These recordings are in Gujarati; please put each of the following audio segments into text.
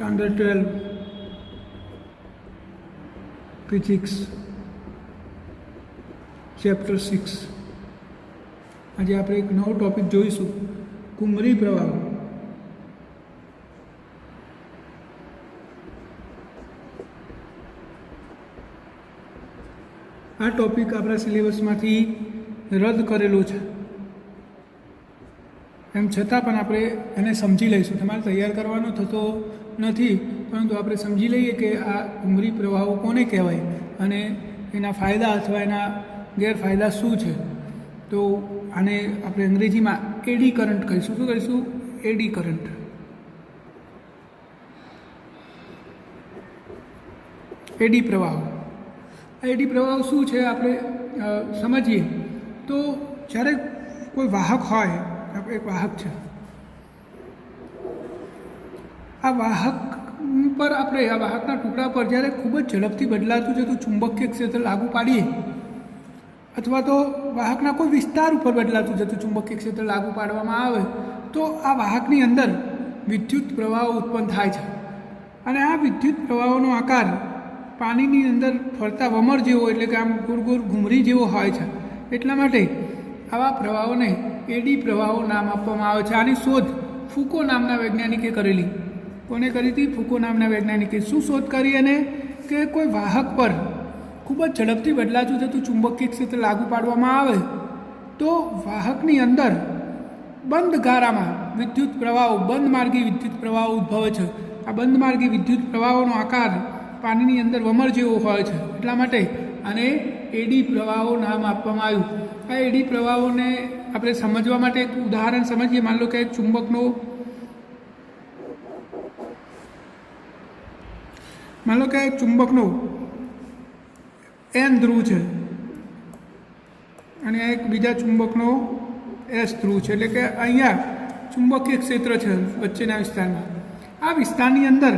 સ્ટાન્ડર્ડ 12 ફિઝિક્સ ચેપ્ટર 6 આજે આપણે એક નવો ટૉપિક જોઈશું કુમરી પ્રવાહ। આ ટૉપિક આપણા સિલેબસમાંથી રદ કરેલો છે, એમ છતાં પણ આપણે એને સમજી લઈશું। તમારે તૈયાર કરવાનો થતો નથી, પરંતુ આપણે સમજી લઈએ કે આ કુમરી પ્રવાહો કોને કહેવાય અને એના ફાયદા અથવા એના ગેરફાયદા શું છે। તો આને આપણે અંગ્રેજીમાં એડી કરંટ કહીશું। શું કહીશું? Eddy current. એડી પ્રવાહો। એડી પ્રવાહ શું છે આપણે સમજીએ તો જ્યારે કોઈ વાહક હોય, એક વાહક છે, આ વાહક પર આપણે આ વાહકના ટુકડા પર જ્યારે ખૂબ જ ઝડપથી બદલાતું જતું ચુંબકીય ક્ષેત્ર લાગુ પાડીએ અથવા તો વાહકના કોઈ વિસ્તાર ઉપર બદલાતું જતું ચુંબકીય ક્ષેત્ર લાગુ પાડવામાં આવે તો આ વાહકની અંદર વિદ્યુત પ્રવાહો ઉત્પન્ન થાય છે અને આ વિદ્યુત પ્રવાહોનો આકાર પાણીની અંદર ફરતા વમર જેવો, એટલે કે આમ ગોળ ગોળ ઘૂમરી જેવો હોય છે। એટલા માટે આવા પ્રવાહોને એડી પ્રવાહો નામ આપવામાં આવે છે। આની શોધ ફુકો નામના વૈજ્ઞાનિકે કરેલી। કોને કરી હતી? ફુકો નામના વૈજ્ઞાનિકે। શું શોધ કરી? અને કે કોઈ વાહક પર ખૂબ જ ઝડપથી બદલાતું જતું ચુંબકીય ક્ષેત્ર લાગુ પાડવામાં આવે તો વાહકની અંદર બંધ ગારામાં વિદ્યુત પ્રવાહો, બંધ માર્ગી વિદ્યુત પ્રવાહો ઉદ્ભવે છે। આ બંધ માર્ગી વિદ્યુત પ્રવાહોનો આકાર પાણીની અંદર વમર જેવો હોય છે, એટલા માટે આને એડી પ્રવાહો નામ આપવામાં આવ્યું। આ એડી પ્રવાહોને આપણે સમજવા માટે એક ઉદાહરણ સમજીએ। માન લો કે એક ચુંબકનો એન ધ્રુવ છે અને એક બીજા ચુંબકનો એસ ધ્રુવ છે, એટલે કે અહીંયા ચુંબકીય ક્ષેત્ર છે વચ્ચેના વિસ્તારમાં। આ વિસ્તારની અંદર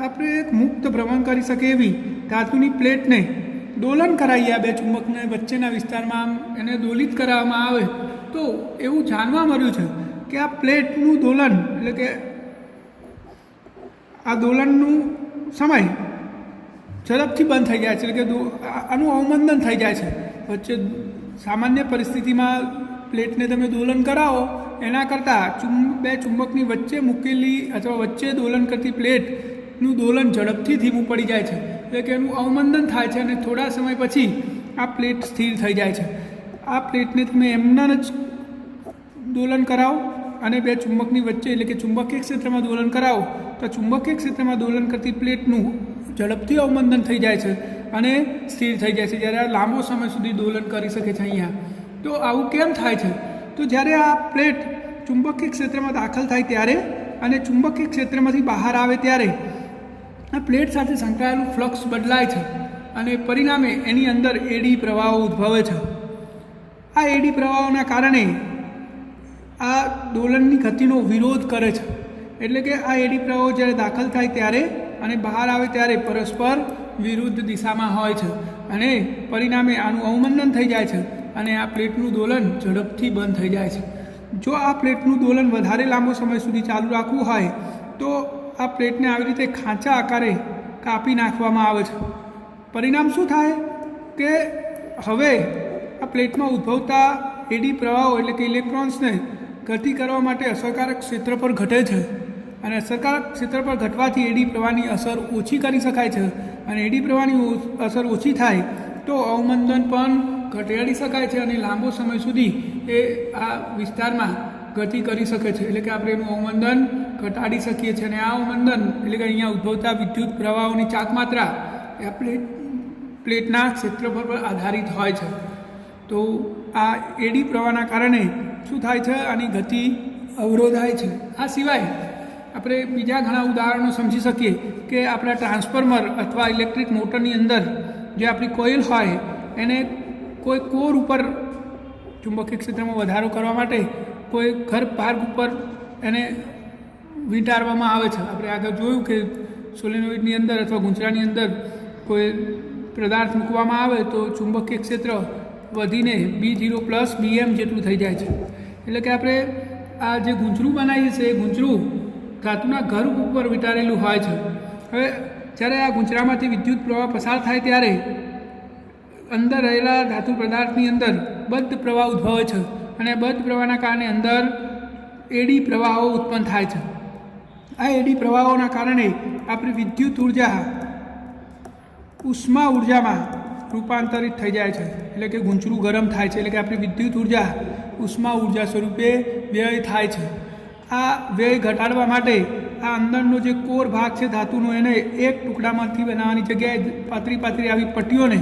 આપણે એક મુક્ત ભ્રમણ કરી શકે એવી ધાતુની પ્લેટને દોલન કરાવીએ, આ બે ચુંબકને વચ્ચેના વિસ્તારમાં આમ એને દોલિત કરાવવામાં આવે તો એવું જાણવા મળ્યું છે કે આ પ્લેટનું દોલન, એટલે કે આ દોલનનું સમય ઝડપથી બંધ થઈ જાય છે, એટલે કે આનું અવમંદન થઈ જાય છે। વચ્ચે સામાન્ય પરિસ્થિતિમાં પ્લેટને તમે દોલન કરાવો એના કરતાં બે ચુંબકની વચ્ચે મૂકેલી અથવા વચ્ચે દોલન કરતી પ્લેટનું દોલન ઝડપથી ધીમું પડી જાય છે, એટલે કે એનું અવમંદન થાય છે અને થોડા સમય પછી આ પ્લેટ સ્થિર થઈ જાય છે। આ પ્લેટને તમે એમના જ દોલન કરાવો અને બે ચુંબકની વચ્ચે, એટલે કે ચુંબકીય ક્ષેત્રમાં દોલન કરાવો તો ચુંબકીય ક્ષેત્રમાં દોલન કરતી પ્લેટનું ઝડપથી અવમંદન થઈ જાય છે અને સ્થિર થઈ જાય છે, જ્યારે આ લાંબો સમય સુધી દોલન કરી શકે છે અહીંયા। તો આવું કેમ થાય છે? તો જ્યારે આ પ્લેટ ચુંબકીય ક્ષેત્રમાં દાખલ થાય ત્યારે અને ચુંબકીય ક્ષેત્રમાંથી બહાર આવે ત્યારે આ પ્લેટ સાથે સંકળાયેલું ફ્લક્સ બદલાય છે અને પરિણામે એની અંદર એડી પ્રવાહો ઉદ્ભવે છે। આ એડી પ્રવાહોના કારણે આ દોલનની ગતિનો વિરોધ કરે છે, એટલે કે આ એડી પ્રવાહો જ્યારે દાખલ થાય ત્યારે અને બહાર આવે ત્યારે પરસ્પર વિરુદ્ધ દિશામાં હોય છે અને પરિણામે આનું અવમંદન થઈ જાય છે અને આ પ્લેટનું દોલન ઝડપથી બંધ થઈ જાય છે। જો આ પ્લેટનું દોલન વધારે લાંબો સમય સુધી ચાલુ રાખવું હોય તો આ પ્લેટને આવી રીતે ખાંચા આકારે કાપી નાખવામાં આવે છે। પરિણામ શું થાય કે હવે આ પ્લેટમાં ઉદ્ભવતા એડી પ્રવાહો, એટલે કે ઇલેક્ટ્રોન્સને ગતિ કરવા માટે અસરકારક ક્ષેત્ર પર ઘટે છે અને અસરકારક ક્ષેત્ર પર ઘટવાથી એડી પ્રવાહની અસર ઓછી કરી શકાય છે અને એડી પ્રવાહની અસર ઓછી થાય તો અવમંદન પણ ઘટાડી શકાય છે અને લાંબો સમય સુધી એ આ વિસ્તારમાં ગતિ કરી શકે છે, એટલે કે આપણે એનું અવમંદન ઘટાડી શકીએ છીએ। અને આ અવમંદન, એટલે કે અહીંયા ઉદ્ભવતા વિદ્યુત પ્રવાહોની ચાકમાત્રા એ પ્લેટના ક્ષેત્રફળ પર આધારિત હોય છે। તો આ એડી પ્રવાહના કારણે શું થાય છે? આની ગતિ અવરોધાય છે। આ સિવાય આપણે બીજા ઘણા ઉદાહરણો સમજી શકીએ કે આપણા ટ્રાન્સફોર્મર અથવા ઇલેક્ટ્રિક મોટરની અંદર જે આપણી કોઇલ હોય એને કોઈ કોર ઉપર ચુંબકીય ક્ષેત્રમાં વધારો કરવા માટે કોઈ ઘર માર્ગ ઉપર એને વીંટાળવામાં આવે છે। આપણે આગળ જોયું કે સોલેનોઇડની અંદર અથવા ગૂંચળાની અંદર કોઈ પદાર્થ મૂકવામાં આવે તો ચુંબકીય ક્ષેત્ર વધીને B0 + BM જેટલું થઈ જાય છે। એટલે કે આપણે આ જે ગૂંચળું બનાવીએ છીએ એ ગૂંચળું ધાતુના ગર્ભ ઉપર વીંટાળેલું હોય છે. હવે જ્યારે આ ગુંચરામાંથી વિદ્યુત પ્રવાહ પસાર થાય ત્યારે અંદર રહેલા ધાતુ પદાર્થની અંદર બદ્ધ પ્રવાહ ઉદ્ભવે છે અને બદ્ધ પ્રવાહના કારણે અંદર એડી પ્રવાહો ઉત્પન્ન થાય છે. આ એડી પ્રવાહોના કારણે આપણી વિદ્યુત ઉર્જા ઉષ્મા ઉર્જામાં રૂપાંતરિત થઈ જાય છે, એટલે કે ગુંચરું ગરમ થાય છે, એટલે કે આપણી વિદ્યુત ઉર્જા ઉષ્મા ઉર્જા સ્વરૂપે વ્યય થાય છે. આ વ્યય ઘટાડવા માટે આ અંદરનો જે કોર ભાગ છે ધાતુનો એને એક ટુકડામાંથી બનાવવાની જગ્યાએ પાતળી આવી પટ્ટીઓને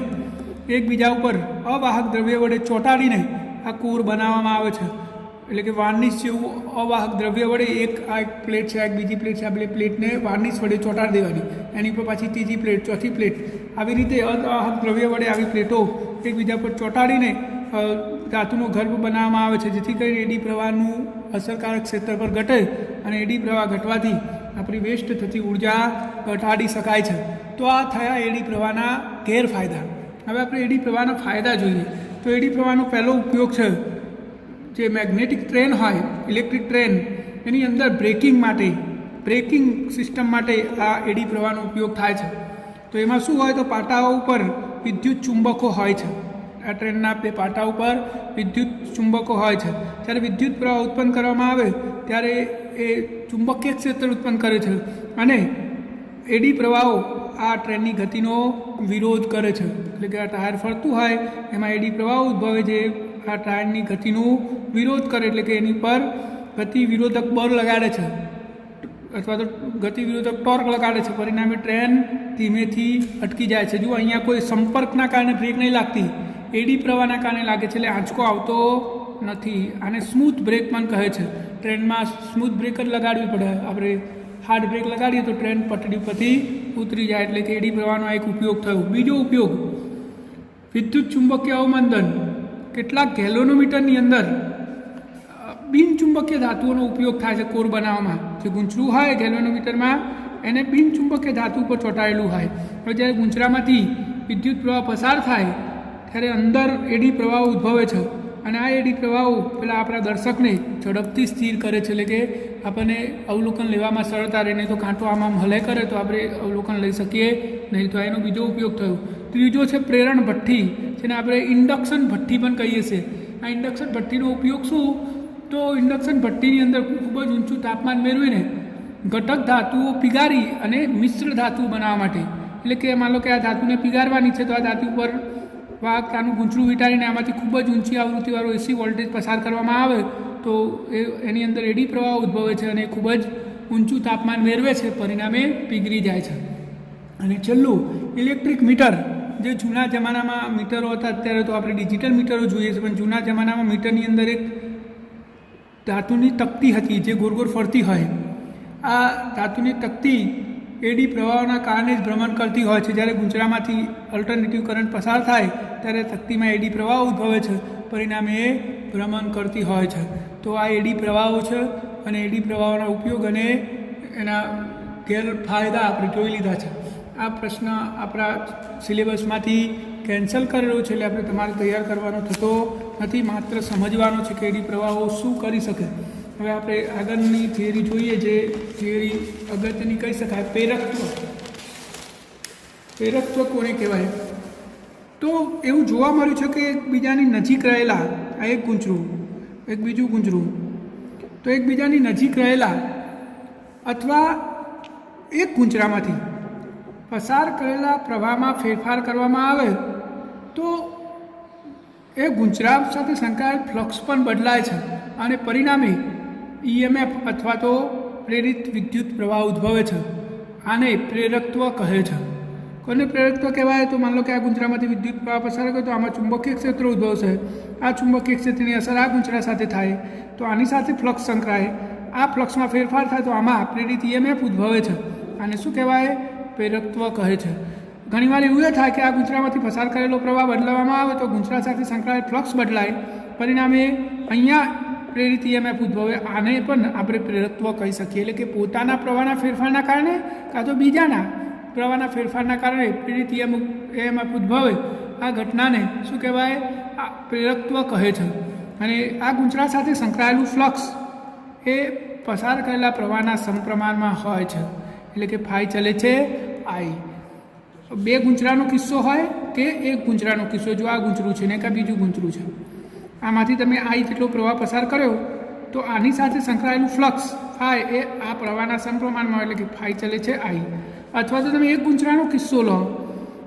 એકબીજા ઉપર અવાહક દ્રવ્ય વડે ચોંટાડીને આ કોર બનાવવામાં આવે છે. એટલે કે વાર્નિશ જેવું અવાહક દ્રવ્ય વડે એક પ્લેટ છે, એક બીજી પ્લેટ છે, આ બે પ્લેટને વાર્નિશ વડે ચોંટાડી દેવાની, એની પર પાછી ત્રીજી પ્લેટ, ચોથી પ્લેટ, આવી રીતે અવાહક દ્રવ્ય વડે આવી પ્લેટો એકબીજા પર ચોંટાડીને ધાતુનો ગર્ભ બનાવવામાં આવે છે, જેથી કરીને એડી પ્રવાહનું અસરકારક ક્ષેત્ર પર ઘટે અને એડી પ્રવાહ ઘટવાથી આપણી વેસ્ટ થતી ઉર્જા ઘટાડી શકાય છે. તો આ થયા એડી પ્રવાહના ગેરફાયદા. હવે આપણે એડી પ્રવાહના ફાયદા જોઈએ. તો એડી પ્રવાહનો પહેલો ઉપયોગ છે જે મેગ્નેટિક ટ્રેન હોય, ઇલેક્ટ્રિક ટ્રેન, એની અંદર બ્રેકિંગ સિસ્ટમ માટે આ એડી પ્રવાહનો ઉપયોગ થાય છે. તો એમાં શું હોય તો પાટાઓ ઉપર વિદ્યુત ચુંબકો હોય છે. આ ટ્રેનના બે પાટા ઉપર વિદ્યુત ચુંબકો હોય છે. જ્યારે વિદ્યુત પ્રવાહ ઉત્પન્ન કરવામાં આવે ત્યારે એ ચુંબકીય ક્ષેત્ર ઉત્પન્ન કરે છે અને એડી પ્રવાહો આ ટ્રેનની ગતિનો વિરોધ કરે છે. એટલે કે આ ટાયર ફરતું હોય એમાં એડી પ્રવાહ ઉદ્ભવે જે આ ટાયરની ગતિનો વિરોધ કરે, એટલે કે એની પર ગતિ વિરોધક બળ લગાડે છે અથવા તો ગતિ વિરોધક ટોર્ક લગાડે છે. પરિણામે ટ્રેન ધીમેથી અટકી જાય છે. જો અહીંયા કોઈ સંપર્કના કારણે બ્રેક નહીં લાગતી, એડી પ્રવાહના કારણે લાગે છે, એટલે આંચકો આવતો નથી. આને સ્મૂથ બ્રેક પણ કહે છે. ટ્રેનમાં સ્મૂથ બ્રેક જ લગાડવી પડે. આપણે હાર્ડ બ્રેક લગાડીએ તો ટ્રેન પટડી પરથી ઉતરી જાય. એટલે કે એડી પ્રવાહનો એક ઉપયોગ થયો. બીજો ઉપયોગ વિદ્યુત ચુંબકીય અવમંદન. કેટલાક ગેલ્વેનોમીટરની અંદર બિનચુંબકીય ધાતુઓનો ઉપયોગ થાય છે કોર બનાવવામાં. જે ગુંચરું હોય ગેલ્વેનોમીટરમાં એને બિનચુંબકીય ધાતુ ઉપર ચોંટાડેલું હોય. હવે જ્યારે ગુંચરામાંથી વિદ્યુત પ્રવાહ પસાર થાય ત્યારે અંદર એડી પ્રવાહ ઉદ્ભવે છે અને આ એડી પ્રવાહો પેલા આપણા દર્શકને ઝડપથી સ્થિર કરે છે, એટલે કે આપણને અવલોકન લેવામાં સરળતા રહે. નહીં તો કાંટો આમ હલે કરે તો આપણે અવલોકન લઈ શકીએ નહીં. તો એનો બીજો ઉપયોગ થયો. ત્રીજો છે પ્રેરણ ભઠ્ઠી, જેને આપણે ઇન્ડક્શન ભઠ્ઠી પણ કહીએ છીએ. આ ઇન્ડક્શન ભઠ્ઠીનો ઉપયોગ શું તો ઇન્ડક્શન ભઠ્ઠીની અંદર ખૂબ જ ઊંચું તાપમાન મેળવીને ઘટક ધાતુઓ પીગારી અને મિશ્ર ધાતુ બનાવવા માટે, એટલે કે માનો કે આ ધાતુને પીગારવાની છે તો આ ધાતુ પર વાહકતાનું ગુંચરું વીંટાળીને આમાંથી ખૂબ જ ઊંચી આવૃત્તિવાળો એસી વોલ્ટેજ પસાર કરવામાં આવે તો એની અંદર એડી પ્રવાહ ઉદ્ભવે છે અને ખૂબ જ ઊંચું તાપમાન મેળવે છે, પરિણામે પીગળી જાય છે. અને છેલ્લું ઇલેક્ટ્રિક મીટર. જે જૂના જમાનામાં મીટરો હતા, અત્યારે તો આપણે ડિજિટલ મીટરો જોઈએ છીએ, પણ જૂના જમાનામાં મીટરની અંદર એક ધાતુની તકતી હતી જે ગોળ ફરતી હોય. આ ધાતુની તકતી એડી પ્રવાહોના કારણે જ ભ્રમણ કરતી હોય છે. જ્યારે ગુંચરામાંથી અલ્ટરનેટિવ કરંટ પસાર થાય ત્યારે તકતીમાં એડી પ્રવાહ ઉદ્ભવે છે, પરિણામે એ ભ્રમણ કરતી હોય છે. તો આ એડી પ્રવાહો છે અને એડી પ્રવાહોના ઉપયોગ અને એના ગેરફાયદા આપણે જોઈ લીધા છે. આ પ્રશ્ન આપણા સિલેબસમાંથી કેન્સલ કરેલો છે, એટલે આપણે તમારે તૈયાર કરવાનો થતો નથી, માત્ર સમજવાનો છે કે એડી પ્રવાહો શું કરી શકે. હવે આપણે આગળની થિયરી જોઈએ. જે થિયરી અગત્યની કહી શકાય, પ્રેરકત્વ કોને કહેવાય? તો એવું જોવા મળ્યું છે કે એકબીજાની નજીક રહેલા આ એક ગુંચરું, એક બીજું ગુંચરું, તો એકબીજાની નજીક રહેલા અથવા એક ગુંચરામાંથી પસાર કરેલા પ્રવાહમાં ફેરફાર કરવામાં આવે તો એ ગુંચરા સાથે સંકળાયેલ ફ્લક્સ પણ બદલાય છે અને પરિણામે ઈએમએફ અથવા તો પ્રેરિત વિદ્યુત પ્રવાહ ઉદ્ભવે છે. આને પ્રેરકત્વ કહે છે. કોને પ્રેરકત્વ કહેવાય? તો માન લો કે આ ગુંચરામાંથી વિદ્યુત પ્રવાહ પસાર કર્યો તો આમાં ચુંબકીય ક્ષેત્ર ઉદ્ભવશે. આ ચુંબકીય ક્ષેત્રની અસર આ ગુંચરા સાથે થાય તો આની સાથે ફ્લક્સ સંકળાય. આ ફ્લક્સમાં ફેરફાર થાય તો આમાં પ્રેરિત ઈએમએફ ઉદ્ભવે છે. આને શું કહેવાય? પ્રેરકત્વ કહે છે. ઘણીવાર એવું એ થાય કે આ ગુંચરામાંથી પસાર કરેલો પ્રવાહ બદલાવવામાં આવે તો ગુંચરા સાથે સંકળાયેલ ફ્લક્સ બદલાય, પરિણામે અહીંયા પ્રેરિત ઈએમએફ ઉદ્ભવે. આને પણ આપણે પ્રેરકત્વ કહી શકીએ. એટલે કે પોતાના પ્રવાહના ફેરફારના કારણે કાં તો બીજાના પ્રવાહના ફેરફારના કારણે પ્રેરિત ઈએમએફ ઉદ્ભવે. આ ઘટનાને શું કહેવાય? આ પ્રેરકત્વ કહે છે. અને આ ગુંચરા સાથે સંકળાયેલું ફ્લક્સ એ પસાર કરેલા પ્રવાહના સમપ્રમાણમાં હોય છે, એટલે કે ફાઈ ચલે છે આઈ. બે ગૂંચળાનો કિસ્સો હોય કે એક ગૂંચળાનો કિસ્સો, જો આ ગૂંચળું છે ને કે બીજું ગૂંચળું છે, આમાંથી તમે આઈ જેટલો પ્રવાહ પસાર કર્યો તો આની સાથે સંકળાયેલું ફ્લક્સ ફાઈ એ આ પ્રવાહના સમપ્રમાણમાં હોય, એટલે કે ફાઈ ચલે છે આઈ. અથવા તો તમે એક ગૂંચળાનો કિસ્સો લો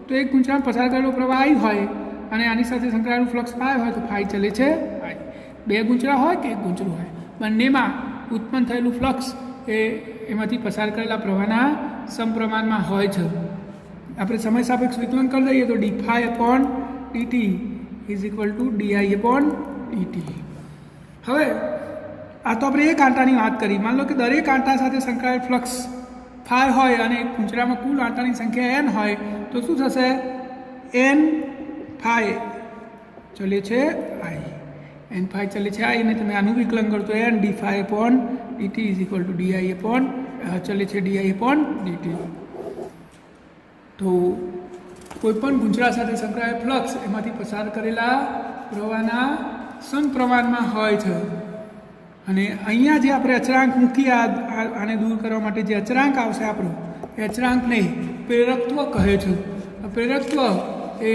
તો એક ગૂંચળામાં પસાર કરેલો પ્રવાહ આઈ હોય અને આની સાથે સંકળાયેલું ફ્લક્સ ફાઈ હોય તો ફાઈ ચલે છે આઈ. બે ગૂંચળા હોય કે એક ગૂંચળું હોય, બંનેમાં ઉત્પન્ન થયેલું ફ્લક્સ એમાંથી પસાર કરેલા પ્રવાહના સમપ્રમાણમાં હોય છે. આપણે સમય સાપેક્ષ વિકલન કરી દઈએ તો dφ/dt = di/dt. હવે આ તો આપણે એક આંટાની વાત કરી. માન લો કે દરેક આંટા સાથે સંકળાયેલ ફ્લક્સ ફાઈ હોય અને ગૂંચળામાં કુલ આંટાની સંખ્યા n હોય તો શું થશે? n ફાઈ ચલે છે આઈ, n ફાઈ ચલે છે આઈ, અને તમે આનું વિકલન કરો તો n dφ/dt = di/ ચલે છે di/dt. તો કોઈપણ ગૂંચળા સાથે સંકળાયેલ ફ્લક્સ એમાંથી પસાર કરેલા પ્રવાહના સમપ્રમાણમાં હોય છે. અને અહીંયા જે આપણે અચળાંક મૂકીએ આને દૂર કરવા માટે જે અચળાંક આવશે આપણો એ અચળાંકને પ્રેરકત્વ કહે છે. પ્રેરકત્વ એ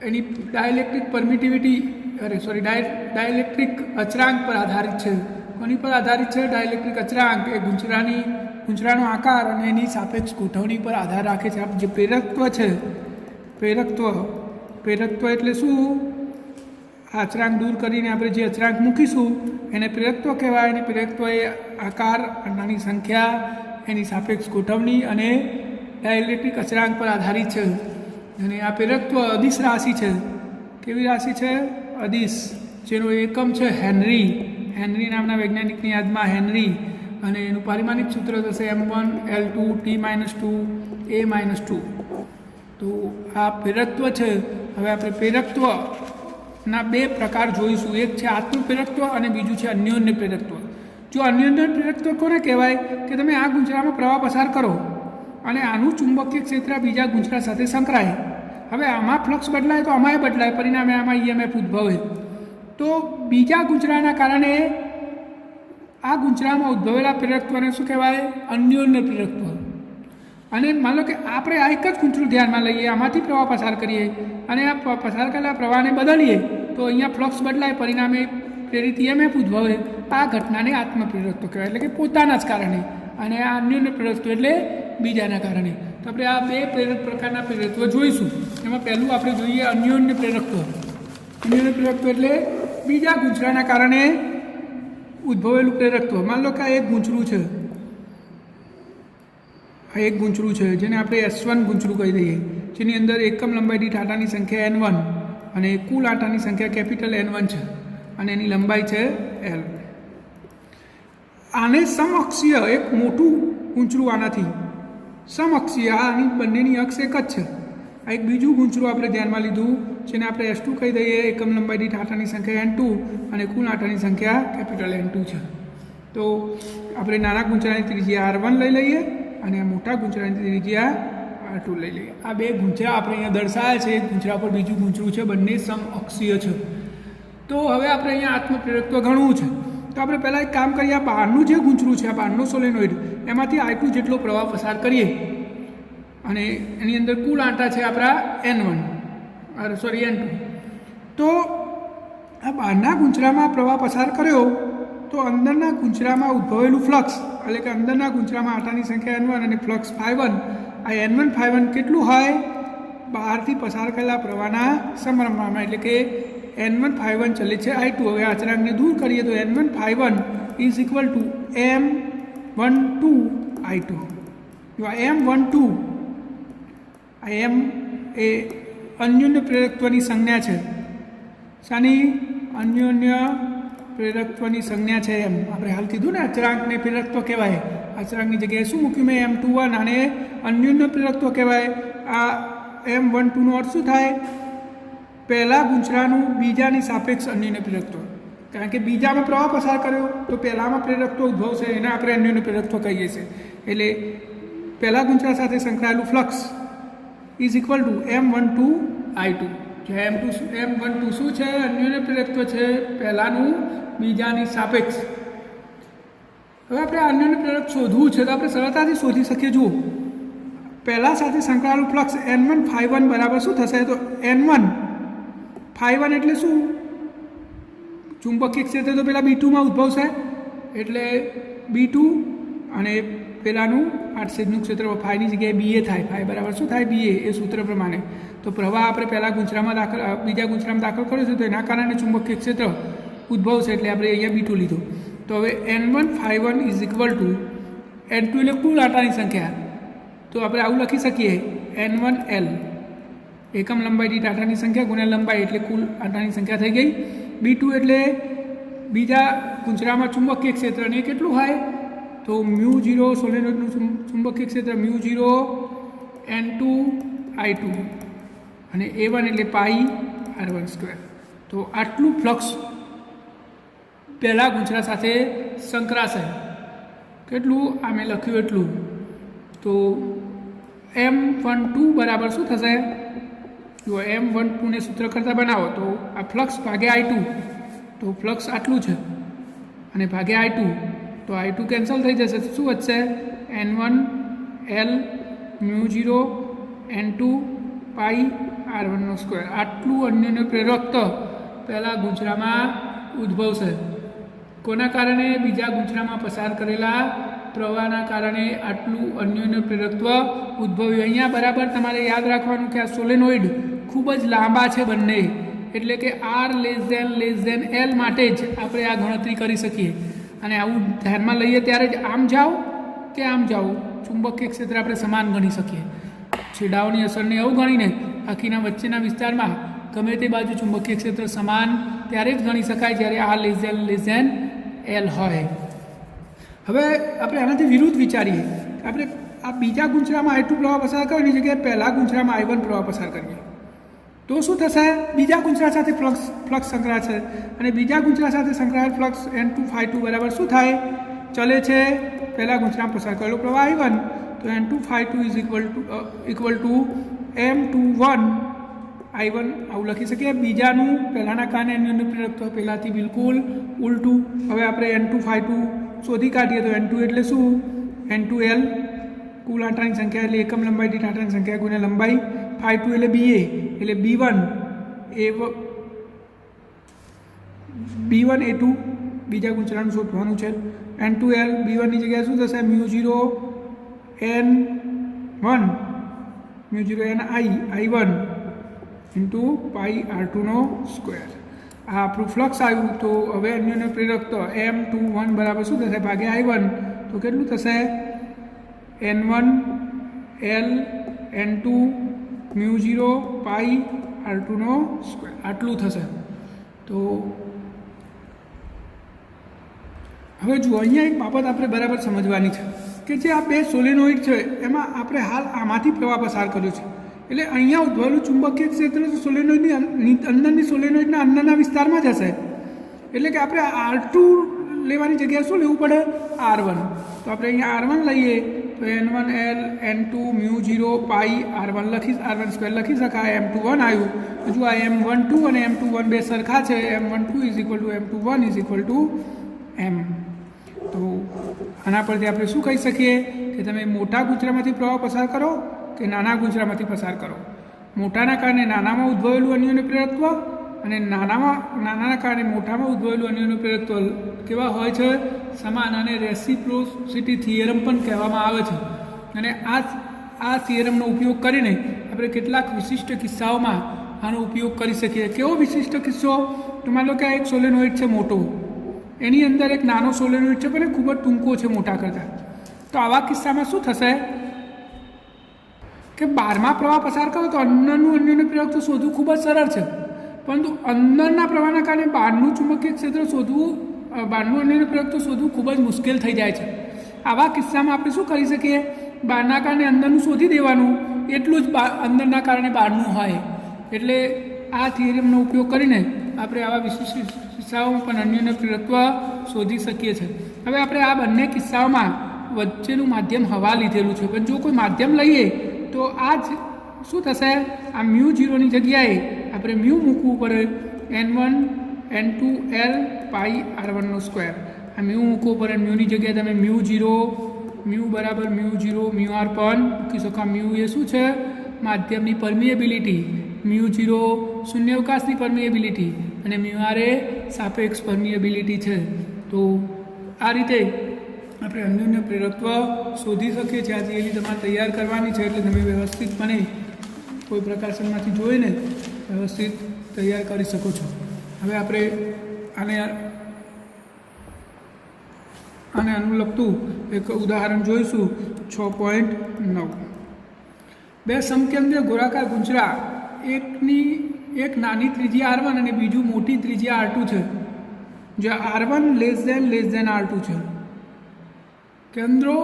એની ડાયલેક્ટ્રિક પરમિટિવિટી ડાયલેક્ટ્રિક અચળાંક પર આધારિત છે. કોની પર આધારિત છે? ડાયલેક્ટ્રિક અચળાંક એ ગૂંચળાનો આકાર અને એની સાપેક્ષ ગોઠવણી પર આધાર રાખે છે. જે પ્રેરકત્વ છે, પ્રેરકત્વ એટલે શું? આ અચળાંક દૂર કરીને આપણે જે અચળાંક મૂકીશું એને પ્રેરકત્વ કહેવાય. અને પ્રેરકત્વ એ આકાર, આંટાની સંખ્યા, એની સાપેક્ષ ગોઠવણી અને ડાયલેક્ટ્રિક અચળાંક પર આધારિત છે. અને આ પ્રેરકત્વ અદિશ રાશિ છે. કેવી રાશિ છે? અદિશ, જેનો એકમ છે હેનરી. હેનરી નામના વૈજ્ઞાનિકની યાદમાં હેનરી. અને એનું પારિમાણિક સૂત્ર થશે m1 l2 t-2 a-2. તો આ પ્રેરકત્વ છે. હવે આપણે પ્રેરકત્વના બે પ્રકાર જોઈશું. એક છે આત્મપ્રેરકત્વ અને બીજું છે અન્યોન્ય પ્રેરકત્વ. જો અન્યોન્ય પ્રેરકત્વ કોને કહેવાય? કે તમે આ ગૂંચળામાં પ્રવાહ પસાર કરો અને આનું ચુંબકીય ક્ષેત્ર બીજા ગૂંચળા સાથે સંકળાય. હવે આમાં ફ્લક્સ બદલાય તો આમાંય બદલાય, પરિણામે આમાં EMF ઉદ્ભવે. તો બીજા ગૂંચળાના કારણે આ ગૂંચળામાં ઉદ્ભવેલા પ્રેરકત્વને શું કહેવાય? અન્યોન્ય પ્રેરકત્વ. અને માન લો કે આપણે આ એક જ ગૂંચળું ધ્યાનમાં લઈએ, આમાંથી પ્રવાહ પસાર કરીએ અને આ પસાર કરેલા પ્રવાહને બદલીએ તો અહીંયા ફ્લક્સ બદલાય, પરિણામે પ્રેરિત EMF ઉદ્ભવે. આ ઘટનાને આત્મપ્રેરકત્વ કહેવાય, એટલે કે પોતાના જ કારણે. અને આ અન્યોન્ય પ્રેરકત્વ એટલે બીજાના કારણે. તો આપણે આ બે પ્રકારના પ્રેરકત્વ જોઈશું. એમાં પહેલું આપણે જોઈએ અન્યોન્ય પ્રેરકત્વ. અન્યોન્ય પ્રેરકત્વ એટલે બીજા ગૂંચળાના કારણે ઉદ્ભવેલું પ્રેરકત્વ. માન લો કે આ એક ગૂંચળું છે, જેને આપણે S1 ગૂંચળું કહી દઈએ, જેની અંદર એકમ લંબાઈ દીઠ આંટાની સંખ્યા N1 અને કુલ આંટાની સંખ્યા કેપિટલ N1 છે અને એની લંબાઈ છે L. આને સમઅક્ષીય એક મોટું ગૂંચળું આનાથી સમઅક્ષીય, આની બંનેની અક્ષ એક જ છે. આ એક બીજું ગૂંચળું આપણે ધ્યાનમાં લીધું, જેને આપણે S2 કહી દઈએ. એકમ લંબાઈ દીઠ આંટાની સંખ્યા N2 અને કુલ આંટાની સંખ્યા કેપિટલ N2 છે. તો આપણે નાના ગૂંચળાની ત્રિજ્યા R1 લઈ લઈએ અને આ મોટા ગૂંચળાની ત્રિજ્યા R2 લઈ લઈએ. આ બે ગૂંચળા આપણે અહીંયા દર્શાવ્યા છે. એક ગૂંચળા પર બીજું ગૂંચળું છે, બંને સમઅક્ષીય છે. તો હવે આપણે અહીંયા આત્મપ્રેરકત્વ ગણવું છે. તો આપણે પહેલાં એક કામ કરીએ, આ બહારનું જે ગૂંચળું છે, આ બહારનો સોલેનોઇડ, એમાંથી I2 જેટલો પ્રવાહ પસાર કરીએ અને એની અંદર કુલ આંટા છે આપણા N2. તો આ બહારના ગૂંચળામાં પ્રવાહ પસાર કર્યો તો અંદરના ગૂંચળામાં ઉદ્ભવેલું ફ્લક્સ, એટલે કે અંદરના ગૂંચળામાં આંટાની સંખ્યા N1 અને ફ્લક્સ ∅1, આ N1 ∅1 કેટલું હોય? બહારથી પસાર કરેલા પ્રવાહના સમપ્રમાણમાં, એટલે કે N1 ∅1 ચલે છે I2. હવે આ અચળાંકને દૂર કરીએ તો N1 ∅1 = M12 I2. જો આ M12, આ M એ અન્યોન્ય પ્રેરકત્વની સંજ્ઞા છે. શાની? અન્યોન્ય પ્રેરકત્વની સંજ્ઞા છે. એમ આપણે હાલ કીધું ને, અચળાંકને પ્રેરકત્વ કહેવાય. અચળાંકની જગ્યાએ શું મૂક્યું મેં? M21. આને અન્યોન્ય પ્રેરકત્વ કહેવાય. આ M12 નો અર્થ શું થાય? પહેલા ગૂંચળાનું બીજાની સાપેક્ષ અન્યોન્ય પ્રેરકત્વ. કારણ કે બીજામાં પ્રવાહ પસાર કર્યો તો પહેલામાં પ્રેરકત્વ ઉદ્ભવશે, એને આપણે અન્યોન્ય પ્રેરકત્વ કહીએ છીએ. એટલે પહેલા ગૂંચળા સાથે સંકળાયેલું ફ્લક્સ = M12 I2. જે M12 શું છે? અન્યોન્ય પ્રેરકત્વ છે, પહેલાનું બીજાની સાપેક્ષ. હવે આપણે અન્યનું પ્રેરક શોધવું છે તો આપણે સરળતાથી શોધી શકીએ. જુઓ, પહેલાં સાથે સંકળાયેલું ફ્લક્સ N1 ∅1 બરાબર શું થશે? તો N1 ∅1 એટલે શું? ચુંબકીય ક્ષેત્ર તો પેલા B2માં ઉદ્ભવશે એટલે B2 અને પેલાનું આડછેદનું ક્ષેત્ર ફાઈની જગ્યાએ BA થાય. ફાઈ બરાબર શું થાય? BA. એ સૂત્ર પ્રમાણે તો પ્રવાહ આપણે પહેલાં ગુંચરામાં બીજા ગુંચરામાં દાખલ કર્યો છે તો એના કારણે ચુંબકીય ક્ષેત્ર ઉદ્ભવશે એટલે આપણે અહીંયા B2 લીધો. તો હવે N1 ∅1 is equal two N2 એટલે કુલ આંટાની સંખ્યા. તો આપણે આવું લખી શકીએ N1L એકમ લંબાઈ દીઠ આંટાની સંખ્યા ગુણ્યા લંબાઈ એટલે કુલ આંટાની સંખ્યા થઈ ગઈ. B2 એટલે બીજા ગુંચરામાં ચુંબકીય ક્ષેત્ર અને કેટલું હોય? તો μ0 સોલેનોઇડનું ચુંબકીય ક્ષેત્ર μ0 N2 I2 અને A1 એટલે પાઈ R1². તો આટલું ફ્લક્સ પહેલા ગુંચરા સાથે સંકળાશે. કેટલું? આ મેં લખ્યું એટલું. તો M12 બરાબર શું થશે? જો M12 ને સૂત્ર કરતાં બનાવો તો આ ફ્લક્સ ભાગ્યા I2, તો ફ્લક્સ આટલું છે અને ભાગ્યા I2, તો I2 કેન્સલ થઈ જશે. તો શું વધશે? N1L μ0 N2 પાઈ R1². આટલું અન્યનું પ્રેરક પહેલાં ગુંચરામાં ઉદ્ભવશે. કોના કારણે? બીજા ગુંચરામાં પસાર કરેલા પ્રવાહના કારણે આટલું અન્યોન્ય પ્રેરકત્વ ઉદ્ભવ્યું. અહીંયા બરાબર તમારે યાદ રાખવાનું કે આ સોલેનોઇડ ખૂબ જ લાંબા છે બંને, એટલે કે R<L માટે જ આપણે આ ગણતરી કરી શકીએ. અને આવું ધ્યાનમાં લઈએ ત્યારે જ આમ જાઓ કે આમ જાઓ ચુંબકીય ક્ષેત્ર આપણે સમાન ગણી શકીએ. છેડાઓની અસરને એવું ગણીને બાકીના વચ્ચેના વિસ્તારમાં ગમે તે બાજુ ચુંબકીય ક્ષેત્ર સમાન ત્યારે જ ગણી શકાય જ્યારે R<L હોય. હવે આપણે આનાથી વિરુદ્ધ વિચારીએ. આપણે આ બીજા ગુંચરામાં I2 પ્રવાહ પસાર કરો એની જગ્યાએ પહેલા ગુંચરામાં I1 પ્રવાહ પસાર કરીએ તો શું થશે? બીજા ગુંચરા સાથે ફ્લક્સ સંકળાશે અને બીજા ગુંચરા સાથે સંકળાયેલ ફ્લક્સ N2 ∅2 બરાબર શું થાય? ચલે છે પહેલા ગુંચરામાં પસાર કરેલો પ્રવાહ I1, તો N2 ∅2 is equal two M21 I1 આવું લખી શકીએ. બીજાનું પહેલાંના કારણે અન્યનું પ્રેરકત્વ પહેલાંથી બિલકુલ ઉલટું. હવે આપણે N2 ∅2 શોધી કાઢીએ તો N2 એટલે શું? N2L કુલ આંટાની સંખ્યા એટલે એકમ લંબાઈ દીઠ આંટાની સંખ્યા ગુણ્યા લંબાઈ. ∅2 એટલે BA એટલે B1 A2 બીજા ગુંચરાનું શોધવાનું છે. N2L B1ની જગ્યાએ શું થશે? μ0 N1 μ0 Ni I1 into pi R2². આ આપણું ફ્લક્સ આવ્યું. તો હવે અન્યનો પ્રેરકત્વ M21 બરાબર શું થશે? ભાગ્યા I1, તો કેટલું થશે? N1L N2 μ0 પાઈ R2². આટલું થશે. તો હવે જુઓ, અહીંયા એક બાબત આપણે બરાબર સમજવાની છે કે જે આ બે સોલેનોઇડ છે એમાં આપણે હાલ આમાંથી પ્રવાહ પસાર કર્યો છે એટલે અહીંયા ઉદ્ભવેલું ચુંબકીય ક્ષેત્ર સોલેનોઇડની અંદરની સોલેનોઇડના અંદરના વિસ્તારમાં જ હશે. એટલે કે આપણે R2 લેવાની જગ્યાએ શું લેવું પડે? R1. તો આપણે અહીંયા R1 લઈએ તો N1L N2 μ0 પાઈ R1² લખી શકાય. M21 આવ્યું. હજુ આ M12 અને M21 બે સરખા છે. M12 is equal two M21 is equal two M. તો આના પરથી આપણે શું કહી શકીએ કે તમે મોટા ગુંચરામાંથી પ્રવાહ પસાર કરો કે નાના ગુંચરામાંથી પસાર કરો. મોટાના કારણે નાનામાં ઉદ્ભવેલું અન્યનું પ્રેરકત્વ અને નાનાના કારણે મોટામાં ઉદ્ભવેલું અન્યનું પ્રેરકત્વ કેવા હોય છે? સમાન. અને રેસિપ્રોસિટી થિયરમ પણ કહેવામાં આવે છે. અને આ થિયરમનો ઉપયોગ કરીને આપણે કેટલાક વિશિષ્ટ કિસ્સાઓમાં આનો ઉપયોગ કરી શકીએ. કેવો વિશિષ્ટ કિસ્સો? તો માની લો કે આ એક સોલેનોઇડ છે મોટો, એની અંદર એક નાનો સોલેનોઇડ છે પણ ખૂબ જ ટૂંકો છે મોટા કરતાં. તો આવા કિસ્સામાં શું થશે કે બહારમાં પ્રવાહ પસાર કરો તો અન્યનું પ્રેરકત્વ શોધવું ખૂબ જ સરળ છે, પરંતુ અંદરના પ્રવાહના કારણે બહારનું ચુંબકીય ક્ષેત્ર શોધવું, બહારનું અન્યનું પ્રેરકત્વ શોધવું ખૂબ જ મુશ્કેલ થઈ જાય છે. આવા કિસ્સામાં આપણે શું કરી શકીએ? બહારના કારણે અંદરનું શોધી દેવાનું, એટલું જ અંદરના કારણે બહારનું હોય. એટલે આ થિયરમનો ઉપયોગ કરીને આપણે આવા વિશિષ્ટ કિસ્સાઓમાં પણ અન્યનું પ્રેરકત્વ શોધી શકીએ છીએ. હવે આપણે આ બંને કિસ્સાઓમાં વચ્ચેનું માધ્યમ હવા લીધેલું છે, પણ જો કોઈ માધ્યમ લઈએ તો આ જ શું થશે? આ μ0ની જગ્યાએ આપણે મૂકવું પડે N1 N2L પાઈ R1². આ મ્યુ મૂકવો પડે, મ્યુની જગ્યાએ તમે મ્યુ 0 મ્યુ બરાબર મ્યુ 0 મ્યુ આર પણ મૂકી શકો. મ્યુ એ શું છે? માધ્યમની પરમિએબિલિટી. મ્યુ 0 શૂન્યાવકાશની પરમિએબિલિટી અને મ્યુ આર એ સાપેક્ષ પરમિએબિલિટી છે. તો આ રીતે આપણે અન્યોન્ય પ્રેરકત્વ શોધી શકીએ છીએ. આ થિયરી તમારે તૈયાર કરવાની છે એટલે તમે વ્યવસ્થિતપણે કોઈ પ્રકાશનમાંથી જોઈને વ્યવસ્થિત તૈયાર કરી શકો છો. હવે આપણે આને અનુલગતું એક ઉદાહરણ જોઈશું. 6.9 બે સમકેન્દ્રીય ગોળાકાર ગુંચરા એક નાની ત્રિજ્યા R1 અને બીજું મોટી ત્રિજ્યા R2 છે, જ્યાં R1 R2 છે. કેન્દ્રો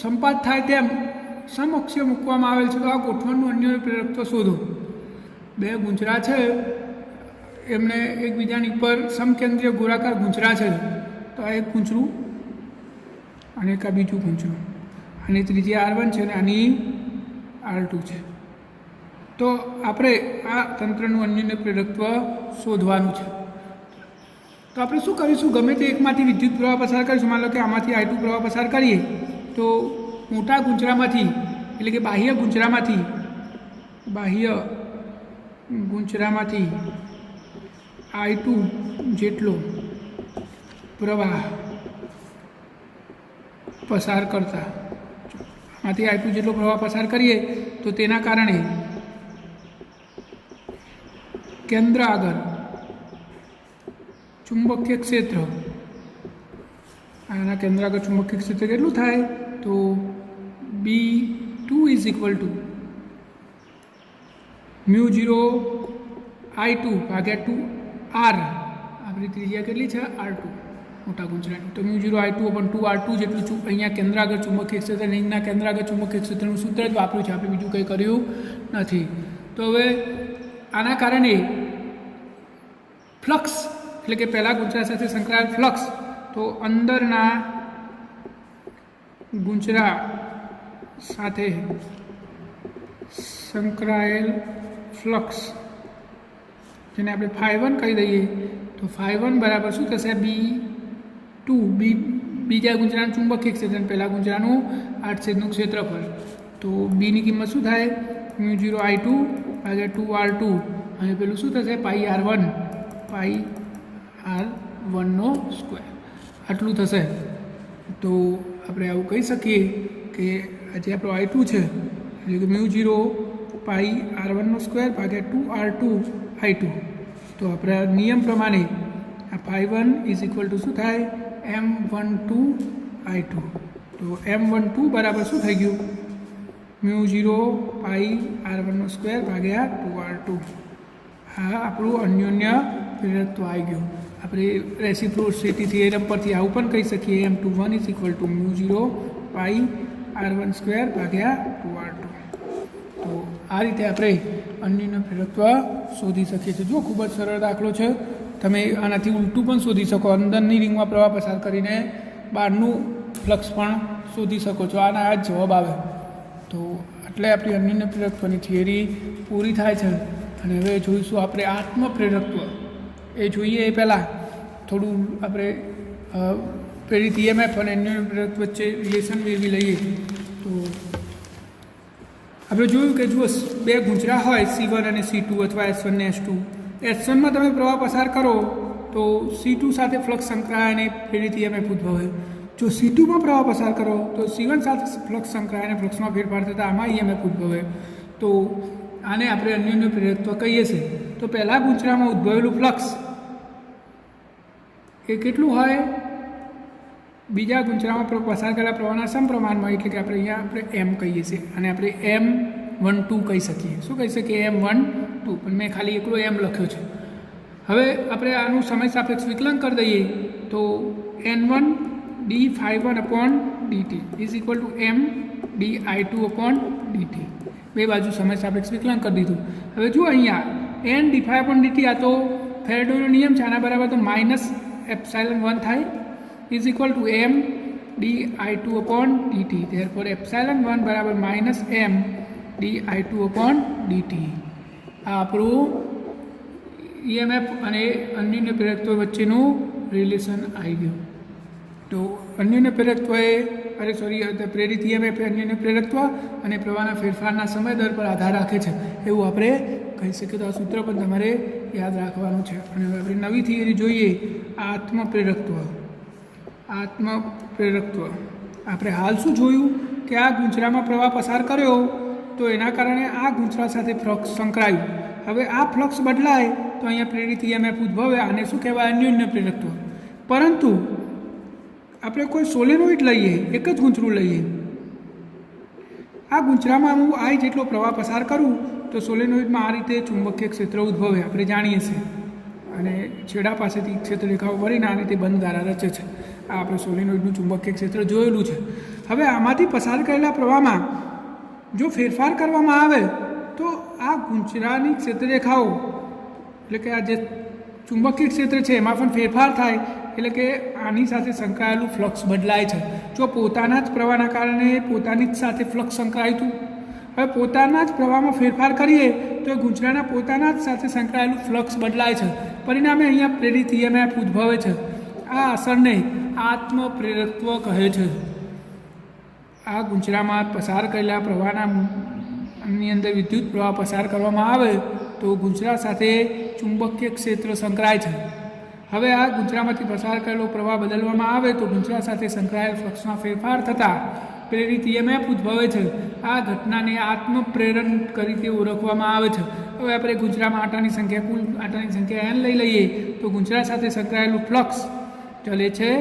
સંપાત થાય તેમ સમઅક્ષીય મૂકવામાં આવેલ છે. તો આ ગોઠવણનું અન્યોન્ય પ્રેરકત્વ શોધો. બે ગુંચરા છે, એમને એકબીજાની ઉપર સમકેન્દ્રીય ગોળાકાર ગુંચરા છે. તો આ એક ગુંચરું અને એક આ બીજું ગુંચરું. આની ત્રિજ્યા R1 છે અને આની R2 છે. તો આપણે આ તંત્રનું અન્યોન્ય પ્રેરકત્વ શોધવાનું છે. તો આપણે શું કરીશું? ગમે તે એકમાંથી વિદ્યુત પ્રવાહ પસાર કરીશું. માની લો કે આમાંથી I2 પ્રવાહ પસાર કરીએ તો મોટા ગુંચરામાંથી એટલે કે બાહ્ય ગુંચરામાંથી I2 જેટલો પ્રવાહ પસાર કરતા આમાંથી I2 જેટલો પ્રવાહ પસાર કરીએ તો તેના કારણે કેન્દ્ર આગળ ચુંબકીય ક્ષેત્ર, આના કેન્દ્ર આગળ ચુંબકીય ક્ષેત્ર કેટલું થાય? તો B2 = μ0 I2 ભાગ્યા 2R. આપણી ત્રિજ્યા કેટલી છે? R2 મોટા ગુંચરાની. તો μ0 I2 / 2R2 જેટલું અહીંયા કેન્દ્ર આગળ ચુંબકીય ક્ષેત્ર, અહીંના કેન્દ્ર આગળ ચુંબકીય ક્ષેત્રનું સૂત્ર જ વાપર્યું છે, આપણે બીજું કંઈ કર્યું નથી. તો હવે આના કારણે ફ્લક્સ એટલે કે પહેલા ગુંચરા સાથે સંકળાયેલ ફ્લક્સ, તો અંદરના ગુંચરા સાથે સંકળાયેલ ફ્લક્સ જેને આપણે ∅1 કહી દઈએ, તો ∅1 બરાબર શું થશે? B2 બીજા ગુંચરાનું ચુંબકીય ક્ષેત્ર, પહેલા ગુંચરાનું આડછેદનું ક્ષેત્રફળ. તો બીની કિંમત શું થાય? μ0 I2 ભાગ્યા 2R2 અને પેલું શું થશે? πR1 2 આટલું થશે. તો આપણે આવું કહી શકીએ કે આ જે આપણો I2 છે એટલે કે μ0 πR1 2 ભાગ્યા 2R2 I2. તો આપણા નિયમ પ્રમાણે આ ∅1 = શું થાય? M12 I2. તો M12 બરાબર શું થઈ ગયું? μ0 πR1 2 ભાગ્યા 2R2. આ આપણું અન્યોન્ય પ્રેરકત્વ આવી ગયું. આપણે રેસિપ્રોસિટી થિયરમ પરથી આવું પણ કહી શકીએ, M21 = μ0 πR1 2 ભાગ્યા 2R2. તો આ રીતે આપણે અન્યોન્ય પ્રેરકત્વ શોધી શકીએ છીએ. જો ખૂબ જ સરળ દાખલો છે. તમે આનાથી ઉલટું પણ શોધી શકો. અંદરની રિંગમાં પ્રવાહ પસાર કરીને બહારનું ફ્લક્સ પણ શોધી શકો છો. આના આ જ જવાબ આવે. તો એટલે આપણી અન્યોન્ય પ્રેરકત્વની થિયરી પૂરી થાય છે. અને હવે જોઈશું આપણે આત્મપ્રેરકત્વ. એ જોઈએ એ પહેલાં થોડું આપણે પ્રેરિત EMF અને અન્યોન્ય પ્રેરકત્વ વચ્ચે રિલેશન મેળવી લઈએ. તો આપણે જોયું કે જો બે ગુંચરા હોય C1 અને C2 અથવા S1 ને S2, S1માં તમે પ્રવાહ પસાર કરો તો C2 સાથે ફ્લક્સ સંકળાય અને પ્રેરિત EMF ઉદ્ભવે. જો C2માં પ્રવાહ પસાર કરો તો C1 સાથે ફ્લક્સ સંકળાય અને ફ્લક્સમાં ફેરફાર થતાં આમાં EMF ઉદ્ભવે. તો આને આપણે અન્યોન્ય પ્રેરકત્વ કહીએ છીએ. તો પહેલાં ગુંચરામાં ઉદ્ભવેલું ફ્લક્સ એ કેટલું હોય? બીજા ગુંચરામાં પસાર કરેલા પ્રવાહના સમપ્રમાણમાં, એટલે કે આપણે અહીંયા આપણે M કહીએ છીએ અને આપણે M12 કહી શકીએ. શું કહી શકીએ? M12. પણ મેં ખાલી એકલો M લખ્યો છે. હવે આપણે આનું સમય સાપેક્ષ વિકલન કરી દઈએ તો N1 dϕ1/dt = M dI2/dt. બે બાજુ સમય સાપેક્ષ વિકલન કરી દીધું. હવે જુઓ અહીંયા N dϕ/dt આ તો ફેરેડેનો નિયમ છે. આના બરાબર તો -ε1 થાય = M dI2/dt. therefore ε1 બરાબર -M dI2/dt. આ આપણું EMF અને અન્યોન્ય પ્રેરકત્વ વચ્ચેનું રિલેશન આવી ગયું. તો અન્યોન્ય પ્રેરકત્વ પ્રેરિત EMF એ અન્યોન્ય પ્રેરકત્વ અને પ્રવાહના ફેરફારના સમય દર પર આધાર રાખે છે એવું આપણે કહી શકીએ. તો આ સૂત્ર પણ તમારે યાદ રાખવાનું છે. અને હવે આપણે નવી થિયરી જોઈએ, આત્મપ્રેરકત્વ. આપણે હાલ શું જોયું કે આ ગુંચરામાં પ્રવાહ પસાર કર્યો તો એના કારણે આ ગુંચરા સાથે ફ્લક્સ સંકળાયું. હવે આ ફ્લક્સ બદલાય તો અહીંયા પ્રેરિત EMF ઉદ્ભવે. આને શું કહેવાય? અન્યોન્ય પ્રેરકત્વ. પરંતુ આપણે કોઈ સોલેનોઇડ લઈએ, એક જ ગૂંચરું લઈએ, આ ગૂંચરામાં હું I જેટલો પ્રવાહ પસાર કરું તો સોલેનોઇડમાં આ રીતે ચુંબકીય ક્ષેત્ર ઉદ્ભવે, આપણે જાણીએ છીએ. અને છેડા પાસેથી ક્ષેત્રરેખાઓ વળીને આ રીતે બંધ ધારા રચે છે. આ આપણે સોલેનોઇડનું ચુંબકીય ક્ષેત્ર જોયેલું છે. હવે આમાંથી પસાર કરેલા પ્રવાહમાં જો ફેરફાર કરવામાં આવે તો આ ગૂંચરાની ક્ષેત્રરેખાઓ, એટલે કે આ જે ચુંબકીય ક્ષેત્ર છે એમાં પણ ફેરફાર થાય, એટલે કે આની સાથે સંકળાયેલું ફ્લક્સ બદલાય છે. જો પોતાના જ પ્રવાહના કારણે પોતાની જ સાથે ફ્લક્સ સંકળાયું હતું, હવે પોતાના જ પ્રવાહમાં ફેરફાર કરીએ તો ગૂંચરાના પોતાના જ સાથે સંકળાયેલું ફ્લક્સ બદલાય છે. પરિણામે અહીંયા પ્રેરિત EMF ઉદ્ભવે છે. આ અસરને આત્મપ્રેરકત્વ કહે છે. આ ગૂંચરામાં પસાર કરેલા પ્રવાહની અંદર વિદ્યુત પ્રવાહ પસાર કરવામાં આવે તો ગૂંચરા સાથે ચુંબકીય ક્ષેત્ર સંકળાય છે. હવે આ ગૂંચરામાંથી પસાર કરેલો પ્રવાહ બદલવામાં આવે તો ગૂંચરા સાથે સંકળાયેલ ફ્લક્સમાં ફેરફાર થતાં પ્રેરિત EMF ઉદ્ભવે છે. આ ઘટનાને આત્મપ્રેરણ તરીકે ઓળખવામાં આવે છે. હવે આપણે ગૂંચરામાં આંટાની સંખ્યા n લઈ લઈએ તો ગૂંચરા સાથે સંકળાયેલું ફ્લક્સ ચલે છે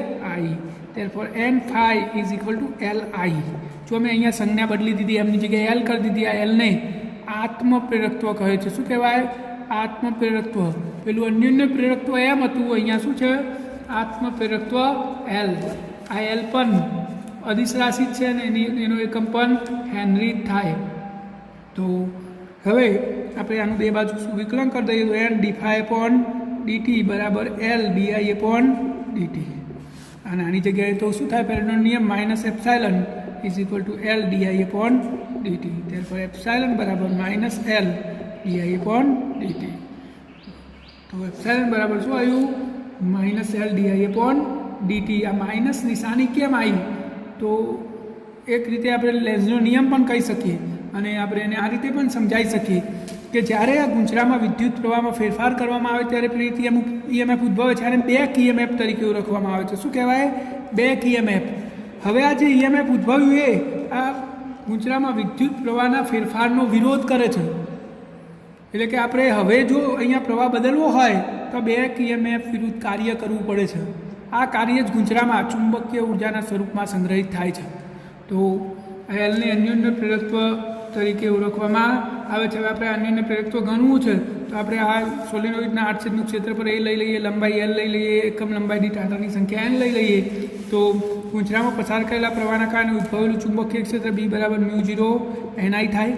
I. therefore n phi is equal to Li. જો મેં અહીંયા સંજ્ઞા બદલી દીધી, એમની જગ્યાએ L કરી દીધી. આ Lને આત્મપ્રેરકત્વ કહે છે. શું કહેવાય? આત્મપ્રેરકત્વ. પેલું અન્યોન્ય પ્રેરકત્વ એમ હતું, અહીંયા શું છે? આત્મપ્રેરકત્વ L. આ L પણ અદિશ રાશિ છે અને એનો એકમ પણ હેનરી થાય. તો હવે આપણે આનું બે બાજુ વિકલન કરી દઈએ તો n dϕ/dt બરાબર L di/dt. અને આની જગ્યાએ તો શું થાય? પેરેટોનો નિયમ -ε is equal to L di/dt. therefore epsilon બરાબર -L di/dt. તો એપ્સાઇલન બરાબર શું આવ્યું? -L di/dt. આ માઇનસ નિશાની કેમ આવી? તો એક રીતે આપણે લેન્ઝનો નિયમ પણ કહી શકીએ અને આપણે એને આ રીતે પણ સમજાવી શકીએ કે જ્યારે આ ગૂંચરામાં વિદ્યુત પ્રવાહમાં ફેરફાર કરવામાં આવે ત્યારે પ્રેરિત EMF ઉદ્ભવે છે અને બેક EMF તરીકે ઓળખવામાં આવે છે. શું કહેવાય? Back EMF. હવે આ જે EMF ઉદ્ભવ્યું એ આ ગૂંચરામાં વિદ્યુત પ્રવાહના ફેરફારનો વિરોધ કરે છે. એટલે કે આપણે હવે જો અહીંયા પ્રવાહ બદલવો હોય તો બેક EMF વિરુદ્ધ કાર્ય કરવું પડે છે. આ કાર્ય જ ગૂંચરામાં ચુંબકીય ઉર્જાના સ્વરૂપમાં સંગ્રહિત થાય છે. તો Lને અન્યોન્ય પ્રેરકત્વ તરીકે ઓળખવામાં આવે છે. હવે આપણે અન્યોન્ય પ્રેરકત્વ ગણવું છે તો આપણે આ સોલેનોઇડના આડછેદનું ક્ષેત્ર પર લઈ લઈએ, લંબાઈ L લઈ લઈએ, એકમ લંબાઈ દીઠ આંટાની સંખ્યા n લઈ લઈએ. તો ગૂંચરામાં પસાર કરેલા પ્રવાહના કારણે ઉદ્ભવેલું ચુંબકીય ક્ષેત્ર B બરાબર μ0 ni થાય.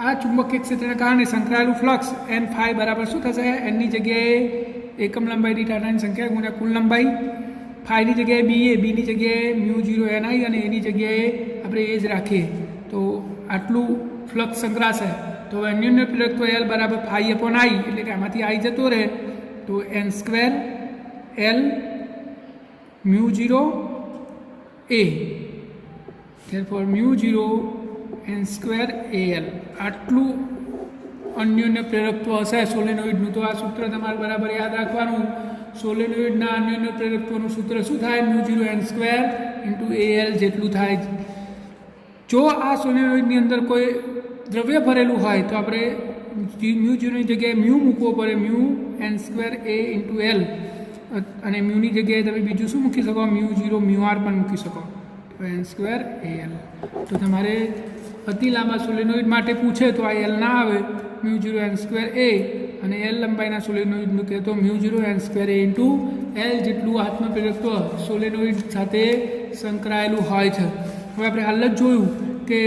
આ ચુંબકીય ક્ષેત્રના કારણે સંકળાયેલું ફ્લક્સ n phi બરાબર શું થશે? nની જગ્યાએ એકમ લંબાઈ દીઠ આંટાની સંખ્યા ગુણ્યા કુલ લંબાઈ, phiની જગ્યાએ bની જગ્યાએ μ0 ni અને એની જગ્યાએ આપણે એ જ રાખીએ તો આટલું ફ્લક્સ સંકળાશે. તો હવે અન્યોન્ય પ્રેરકત્વ L બરાબર phi/I, એટલે કે આમાંથી I જતો રહે તો n² L μ0 a. therefore μ0 n² al. આટલું અન્યોન્ય પ્રેરકત્વ હશે સોલેનોઇડનું. તો આ સૂત્ર તમારે બરાબર યાદ રાખવાનું. સોલેનોઇડના અન્યોન્ય પ્રેરકત્વનું સૂત્ર શું થાય? μ0 n² al જેટલું થાય. જો આ સોલેનોઇડની અંદર કોઈ દ્રવ્ય ભરેલું હોય તો આપણે μ0ની જગ્યાએ મૂકવો પડે, μ n² a l. અને મ્યુની જગ્યાએ તમે બીજું શું મૂકી શકો? μ0 μr પણ મૂકી શકો. તો n² al. તો તમારે અતિ લાંબા સોલેનોઇડ માટે પૂછે તો આ L ના આવે, μ0 n² a. અને L લંબાઈના સોલેનોઇડનું કહે તો μ0 n² a L જેટલું આત્મપ્રેરકત્વ સોલેનોઇડ સાથે સંકળાયેલું હોય છે. હવે આપણે હાલ જ જોયું કે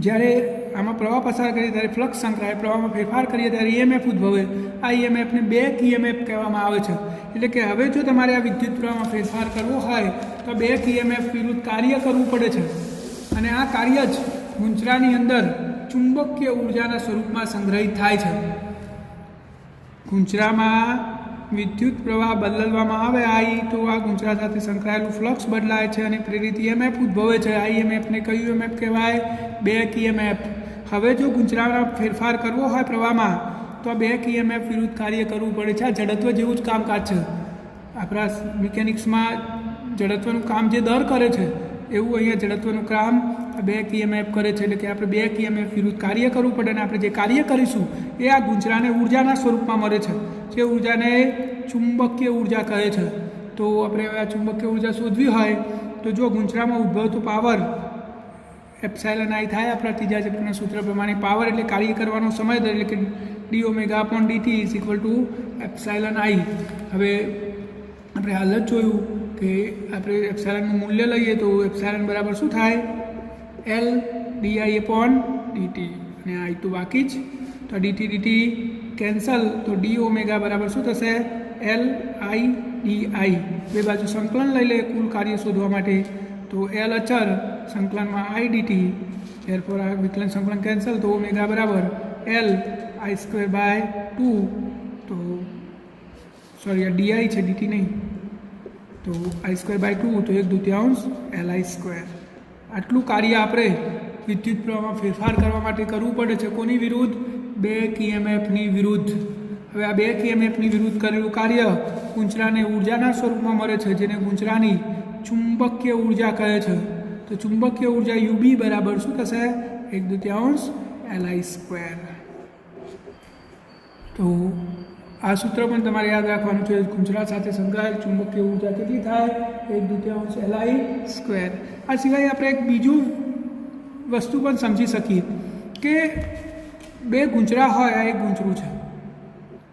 જ્યારે આમાં પ્રવાહ પસાર કરીએ ત્યારે ફ્લક્સ સંકળાય, પ્રવાહમાં ફેરફાર કરીએ ત્યારે EMF ઉદ્ભવે. આ EMFને બેક EMF કહેવામાં આવે છે. એટલે કે હવે જો તમારે આ વિદ્યુત પ્રવાહમાં ફેરફાર કરવો હોય તો બેક EMF વિરુદ્ધ કાર્ય કરવું પડે છે અને આ કાર્ય જ ગૂંચરાની અંદર ચુંબકીય ઉર્જાના સ્વરૂપમાં સંગ્રહિત થાય છે. ગૂંચરામાં વિદ્યુત પ્રવાહ બદલવામાં આવે આઈ તો આ ગુંચરા સાથે સંકળાયેલું ફ્લક્સ બદલાય છે અને પ્રેરિત ઈએમએફ ઉદ્ભવે છે. આ ઈએમએફને કયું ઈએમએફ કહેવાય? Back EMF. હવે જો ગુંચરામાં ફેરફાર કરવો હોય પ્રવાહમાં તો આ બેક ઈએમએફ વિરુદ્ધ કાર્ય કરવું પડે છે. આ જડત્વ જેવું જ કામકાજ છે. આપણા મિકેનિક્સમાં જડત્વનું કામ જે દર કરે છે એવું અહીંયા જડત્વનું કામ બેક ઈએમએફ કરે છે. એટલે કે આપણે બેક ઈએમએફ વિરુદ્ધ કાર્ય કરવું પડે અને આપણે જે કાર્ય કરીશું એ આ ગુંચરાને ઉર્જાના સ્વરૂપમાં મળે છે. જે ઉર્જાને ચુંબકીય ઉર્જા કહે છે. તો આપણે હવે આ ચુંબકીય ઉર્જા શોધવી હોય તો જો ગુંચરામાં ઉદ્ભવતો પાવર એપ્સાઇલન આઈ થાય આપણા ત્રીજા ચેપ્ટરના સૂત્ર પ્રમાણે. પાવર એટલે કાર્ય કરવાનો સમય દર એટલે કે d⍵/dt is equal to epsilon I. હવે આપણે હાલ જ જોયું કે આપણે એપ્સાઇલનનું મૂલ્ય લઈએ તો એપ્સાઇલન બરાબર શું થાય? L di/dt અને આઈ તો બાકી જ. તો dt કેન્સલ તો d⍵ બરાબર શું થશે? L i di. બે બાજુ સંકલન લઈ લે કુલ કાર્ય શોધવા માટે. તો L અચર સંકલનમાં i dt એરફોર આ વિકલન સંકલન કેન્સલ તો ઓમેગા બરાબર L i²/2. તો સોરી આ di છે dt નહીં. તો i²/2 તો 1/2 Li². આટલું કાર્ય આપણે વિદ્યુત પ્રવાહમાં ફેરફાર કરવા માટે કરવું પડે છે. કોની વિરુદ્ધ? બેક ઈએમએફની વિરુદ્ધ. હવે આ બેક ઈએમએફની વિરુદ્ધ કરેલું કાર્ય ગુંચરાને ઉર્જાના સ્વરૂપમાં મળે છે જેને ગુંચરાની ચુંબકીય ઉર્જા કહે છે. તો ચુંબકીય ઉર્જા UB બરાબર શું થશે? 1/2 Li². તો આ સૂત્ર પણ તમારે યાદ રાખવાનું છે. ગુંચરા સાથે સંકળાયેલ ચુંબકીય ઉર્જા કેટલી થાય? 1/2 Li². આ સિવાય આપણે એક બીજું વસ્તુ પણ સમજી શકીએ કે બે ગુંચરા હોય. આ એક ગુંચરું છે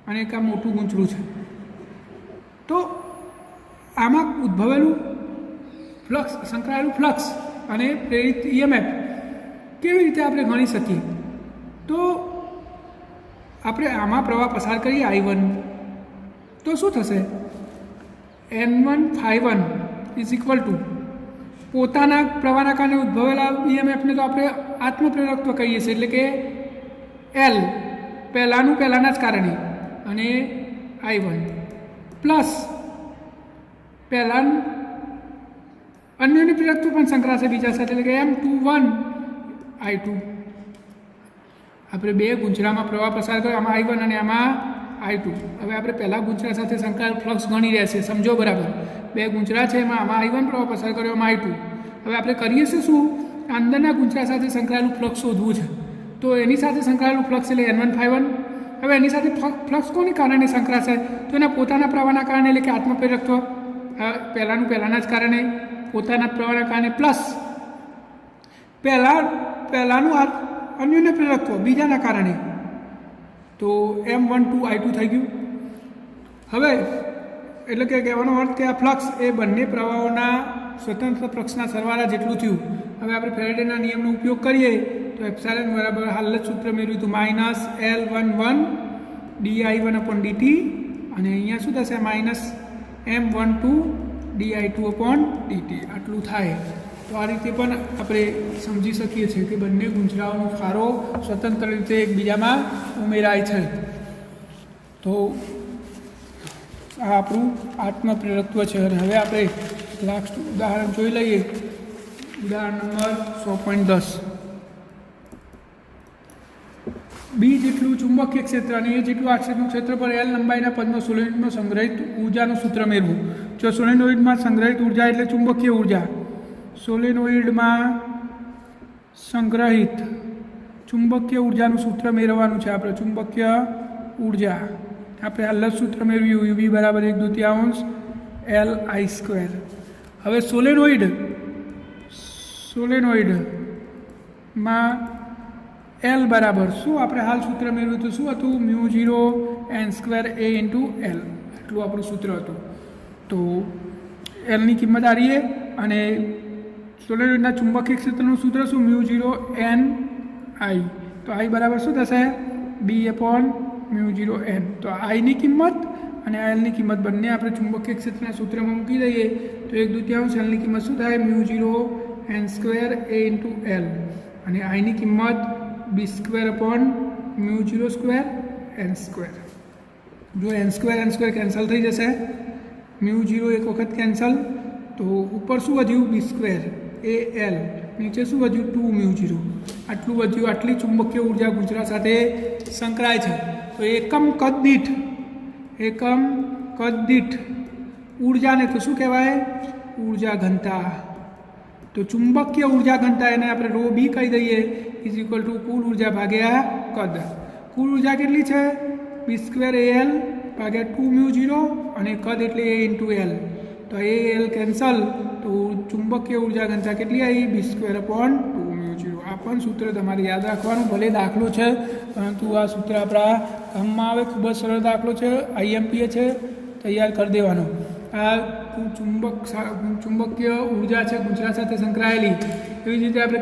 અને એક આ મોટું ગુંચરું છે. તો આમાં ઉદ્ભવેલું ફ્લક્સ સંકળાયેલું ફ્લક્સ અને પ્રેરિત ઈએમએફ કેવી રીતે આપણે ગણી શકીએ? તો આપણે આમાં પ્રવાહ પસાર કરીએ I1 તો શું થશે? N1∅1 ઇઝ ઇક્વલ ટુ પોતાના પ્રવાહના કારણે ઉદ્ભવેલા ઈએમએફને તો આપણે આત્મપ્રેરકત્વ કહીએ છીએ. એટલે કે L પહેલાંના જ કારણે અને I1 પ્લસ અન્યની પ્રેરકત્વ પણ સંકળાશે બીજા સાથે એટલે કે M21 I2. આપણે બે ગુંચરામાં પ્રવાહ પસાર કર્યો આમાં I1 અને આમાં I2. હવે આપણે પહેલાં ગુંચરા સાથે સંકળાયેલ ફ્લક્સ ગણી રહ્યા છે. સમજો બરાબર. બે ગુંચરા છે એમાં આમાં I1 પ્રવાહ પસાર કર્યો આમાં I2. હવે આપણે કરીએ છીએ શું? અંદરના ગુંચરા સાથે સંકળાયેલું ફ્લક્સ શોધવું છે. તો એની સાથે સંકળાયેલું ફ્લક્સ એટલે N1∅1. હવે એની સાથે ફ્લક્સ કોની કારણે સંકળાશે? તો એના પોતાના પ્રવાહના કારણે એટલે કે આત્મપ્રેરકત્વ પહેલાંના જ કારણે પોતાના પ્રવાહના કારણે પ્લસ પહેલાંનું અન્યને પ્રેરકત્વ બીજાના કારણે. તો M12 I2 થઈ ગયું. હવે એટલે કે કહેવાનો અર્થ કે આ ફ્લક્સ એ બંને પ્રવાહોના સ્વતંત્ર ફ્લક્સના સરવાળા જેટલું થયું. હવે આપણે ફેરેડેના નિયમનો ઉપયોગ કરીએ તો એપ્સાઇલન બરાબર હાલ જ સૂત્ર મેળવ્યું હતું -L11 di1/dt અને અહીંયા શું થશે? -M12 di2/dt. આટલું થાય. તો આ રીતે પણ આપણે સમજી શકીએ છીએ કે બંને ગુંચરાઓનો ફાળો સ્વતંત્ર રીતે એકબીજામાં ઉમેરાય છે. તો આ આપણું આત્મપ્રેરકત્વ છે. અને હવે આપણે લાસ્ટ ઉદાહરણ જોઈ લઈએ. ઉદાહરણ નંબર 100.10. બી જેટલું ચુંબકીય ક્ષેત્ર અને એ જેટલું આ ક્ષેત્રનું ક્ષેત્રફળ L લંબાઈના પદમાં સોલેનોઇડમાં સંગ્રહિત ઉર્જાનું સૂત્ર મેળવું. જો સોલેનોઇડમાં સંગ્રહિત ઉર્જા એટલે ચુંબકીય ઉર્જા. સોલેનોઇડમાં સંગ્રહિત ચુંબકીય ઉર્જાનું સૂત્ર મેળવવાનું છે આપણે. ચુંબકીય ઉર્જા આપણે હાલ જ સૂત્ર મેળવ્યું UB બરાબર 1/2 Li². હવે સોલેનોઇડમાં L બરાબર શું આપણે હાલ સૂત્ર મેળવ્યું હતું? શું હતું? μ0n² A × L. એટલું આપણું સૂત્ર હતું. તો Lની કિંમત આ રહીએ અને સોલેનોઇડના ચુંબકીય ક્ષેત્રનું સૂત્ર શું? μ0n I. તો I બરાબર શું થશે? B/μ0n. તો Iની કિંમત અને Lની કિંમત બંને આપણે ચુંબકીય ક્ષેત્રના સૂત્રમાં મૂકી દઈએ તો 1/2 Lની કિંમત શું થાય? μ0n² A × L અને Iની કિંમત B²/μ0² n². જો n² કેન્સલ થઈ જશે, μ0 એક વખત કેન્સલ, તો ઉપર શું વધ્યું b² al, નીચે શું વધ્યું 2μ0, આટલું વધ્યું. આટલી ચુંબકીય ઉર્જા ગુંચરા સાથે સંકળાય છે. તો એકમ કદ દીઠ ઉર્જાને તો શું કહેવાય? ઉર્જા ઘનતા. તો ચુંબકીય ઉર્જા ઘનતા એને આપણે ρ b કહી દઈએ, ઇઝ ઇક્વલ ટુ કુલ ઉર્જા ભાગ્યા કદ. કુલ ઉર્જા કેટલી છે? b² al ભાગ્યા 2μ0 અને કદ એટલે a ઇન્ટુ l. તો a l કેન્સલ, તો ચુંબકીય ઉર્જા ઘનતા કેટલી આવી? b²/2μ0. આ પણ સૂત્ર તમારે યાદ રાખવાનું. ભલે દાખલો છે પરંતુ આ સૂત્ર આપણા કામમાં આવે. ખૂબ જ સરળ દાખલો છે, IMPA છે, તૈયાર કરી દેવાનો. આ ચુંબકીય ઉર્જા છે ગુંચરા સાથે સંકળાયેલી. એવી જ રીતે આપણે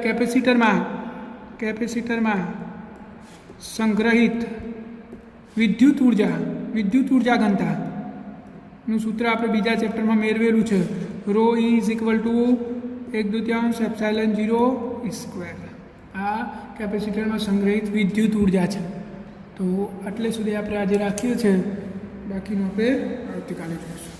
કેપેસિટરમાં સંગ્રહિત વિદ્યુત ઉર્જા ઘનતાનું સૂત્ર આપણે બીજા ચેપ્ટરમાં મેળવેલું છે. ρ ઇઝ ઇક્વલ ટુ 1/2 ε0 e². આ કેપેસિટરમાં સંગ્રહિત વિદ્યુત ઉર્જા છે. તો આટલે સુધી આપણે આજે રાખીએ છીએ. બાકીનું આપણે આવતીકાલે જોઈશું.